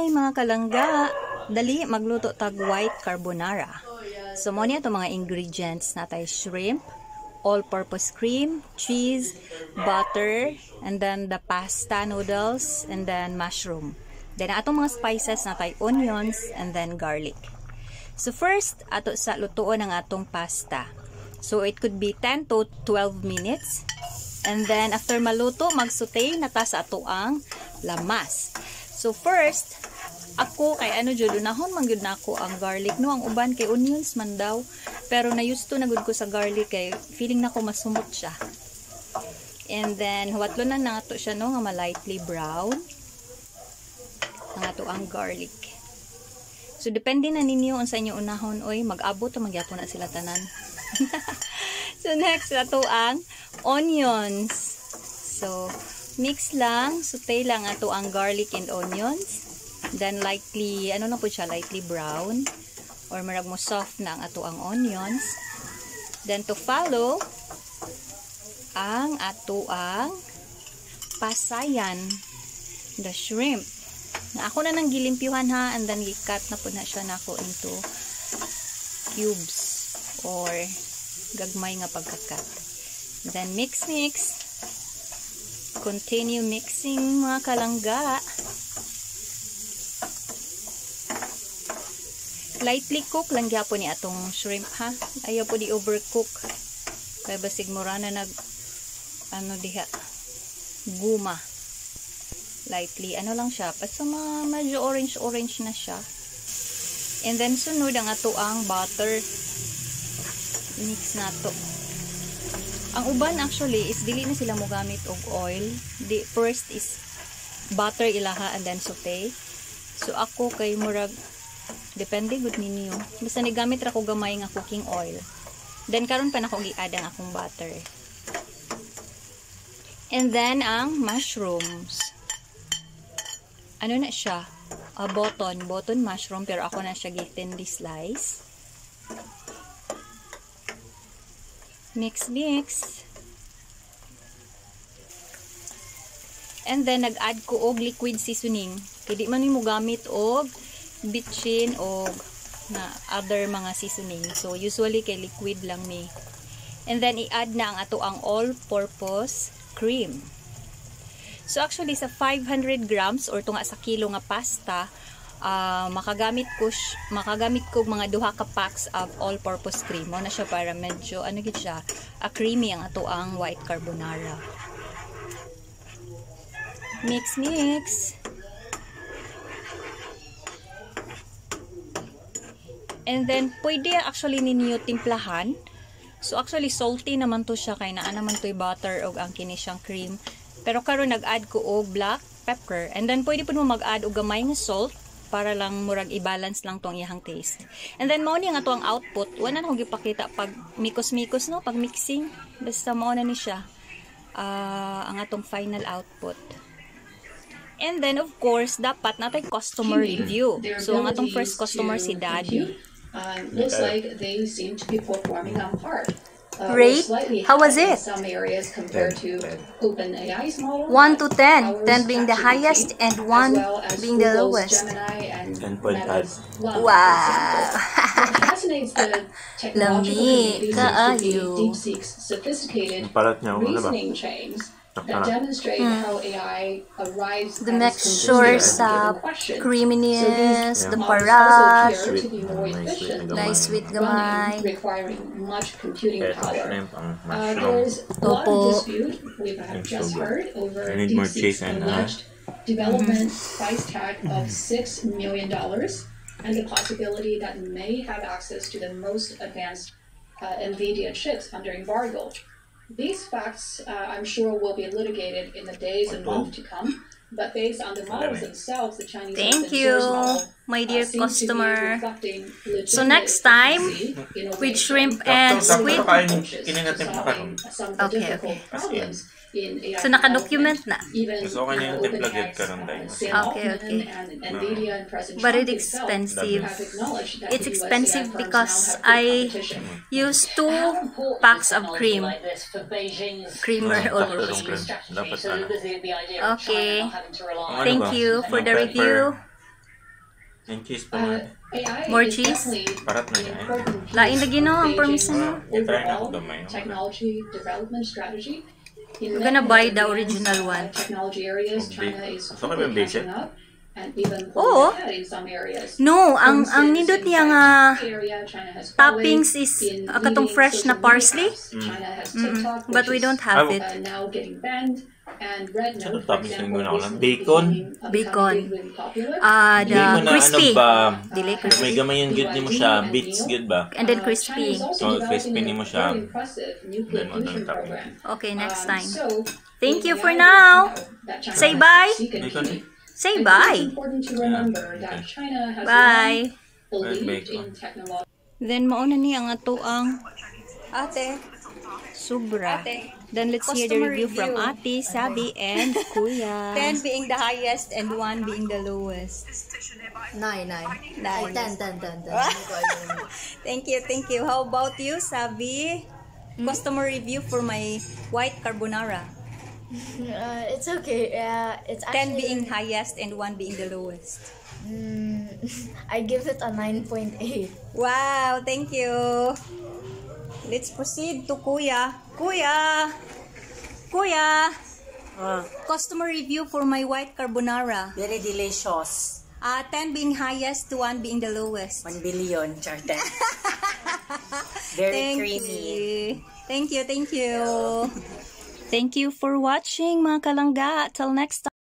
Hi mga kalangga! Dali magluto tag white carbonara. So mo niya itong mga ingredients natay shrimp, all-purpose cream, cheese, butter, and then the pasta noodles, and then mushroom. Then atong mga spices natay onions, and then garlic. So first, ato sa lutuon ang atong pasta. So it could be 10 to 12 minutes. And then after maluto, mag-saute na ta sa ato ang lamas. So first, ako kay jud unahon man gyud nako ang garlic no, ang uban kay onions man daw, pero na-used to na gud ko sa garlic kay feeling nako masumot siya. And then huwatlo na nato siya no nga lightly brown ang ato ang garlic. So depende na ninyo unsa inyo unahon, oy mag-abot to magyapon na sila tanan. So next ato ang onions. So mix lang, saute lang ato ang garlic and onions. Then lightly, lang po siya, lightly brown. Or marag mo soft na ang ato ang onions. Then to follow, ang ato ang pasayan, the shrimp. Na ako na nang gilimpyuhan ha, and then i-cut na po na siya nako into cubes or gagmay nga pagkakat. Then mix. Continue mixing mga kalangga. Lightly cook lang gyapon ni atong shrimp ha. Ayaw po di overcook. Kaya basig mura na diha guma. Lightly lang siya. Basta medyo orange na siya. And then sunod ang ato ang butter. Mix na to. Ang uban actually is dili na sila mo gamit og oil. First is butter ilaha and then saute. So ako kay murag depende gud ninyo. Basta ni gamit ra ko gamay nga cooking oil. Then karon pa nako gi-add ang akong butter. And then ang mushrooms. Ano na siya? Button mushroom, pero ako na siya gi-thinly slice. Mix. And then nag-add ko og liquid seasoning. Kaya di man mo gamit og bitchin o na other mga seasoning. So usually kay liquid lang ni. And then i-add na ang ato ang all-purpose cream. So actually sa 500 grams or tunga sa kilo nga pasta, makagamit ko mga duha ka packs of all-purpose cream. Mo na siya para medyo gid siya, creamy ang ato ang white carbonara. Mix. And then pwede actually ninyo timplahan. So actually salty naman to siya kay naa naman to'y butter og ang kini siyang cream. Pero karon nag-add ko og black pepper. And then pwede pud mo mag-add og gamay nga salt para lang murag i-balance lang tong iyang taste. And then mao ni nga to ang output. Wala na ko gipakita pag mikos-mikos no, pag mixing. Basta mao na ni siya ang atong final output. And then of course dapat natay customer review. So ang atong first customer si Daddy. Looks like they seem to be performing on par. Rate? How was it? Some areas compared to OpenAI's model. 1 to 10. 10 being the highest and 1 being the lowest. 10.5. Wow! Fascinates the technological community to be DeepSeek's sophisticated reasoning chains that demonstrate how AI arrives The at mixture sa creaminess, the parat, nice sweet gamay. requiring much computing power. There's a lot Topo. of dispute we've just heard over I need more cheese DeepSeek's and alleged development price tag of $6 million and the possibility that may have access to the most advanced NVIDIA chips under embargo. These facts, I'm sure, will be litigated in the days and months to come. But based on the models themselves, the Chinese Thank open you, source model, my dear seem to be customer. reflecting So legitimate next time, efficiency, with innovation, shrimp and squid. solving some of the Okay, difficult problems in AI So naka-document na. Even Gusto ko kanya yung timpla gid karon tayo. Okay. and NVIDIA and President But Trump it's himself expensive. have acknowledged that It's US AI expensive firms because now have good I competition. use 2 packs of cream. Creamer all-purpose cream. Dapat Okay. Ang Thank you for the review. And cheese pa man. AI More is cheese? definitely Parat na an yan. important piece Lain lagi no, ang of permiso Beijing's no. I-try na ako overall gamay. No? technology development strategy. In We're gonna many buy the advanced, original one. Technology areas, Okay. China is So, kami quickly yung basic? catching up and even Oo. pulling ahead in some areas. No, ang For instance, nindot in niya the nga IT area, China has toppings Huawei. is In katong leading fresh na social media parsley. apps, China has TikTok, But which we is, don't have Ah, it. now getting banned. And Red Ano Note, for toppings yung example, muna ko lang? recently Bacon? Bacon. really popular. The Hindi mo na crispy. ano ba? Dili May crispy. gamay yung good mo siya. Bits good ba? And then China crispy. is also Oh, developing crispy a ni mo siya. very impressive nuclear Then, ano fusion yung topping? program. Okay, next time. So, Thank you in for reality, now. we know that China Say has bye. secret Bacon. key. Say I think bye. It's important to remember Yeah, that okay. China has Bye. long believed Bacon. in technology. Then mauna ni ang ato ang ate sobra. Then let's hear the Customer review from review. Ate, Sabi, and Kuya. 10 being the highest and 1 being the lowest. 9. Nine. Ay, 10. Thank you. How about you, Sabi? Customer review for my white carbonara. It's okay. It's 10 actually... being highest and 1 being the lowest. I give it a 9.8. Wow, thank you. Let's proceed to Kuya. Kuya! Customer review for my white carbonara. Very delicious. 10 being highest, 1 being the lowest. 1 billion, Charter. Very creamy. Thank you. Thank you for watching mga kalangga. Till next time.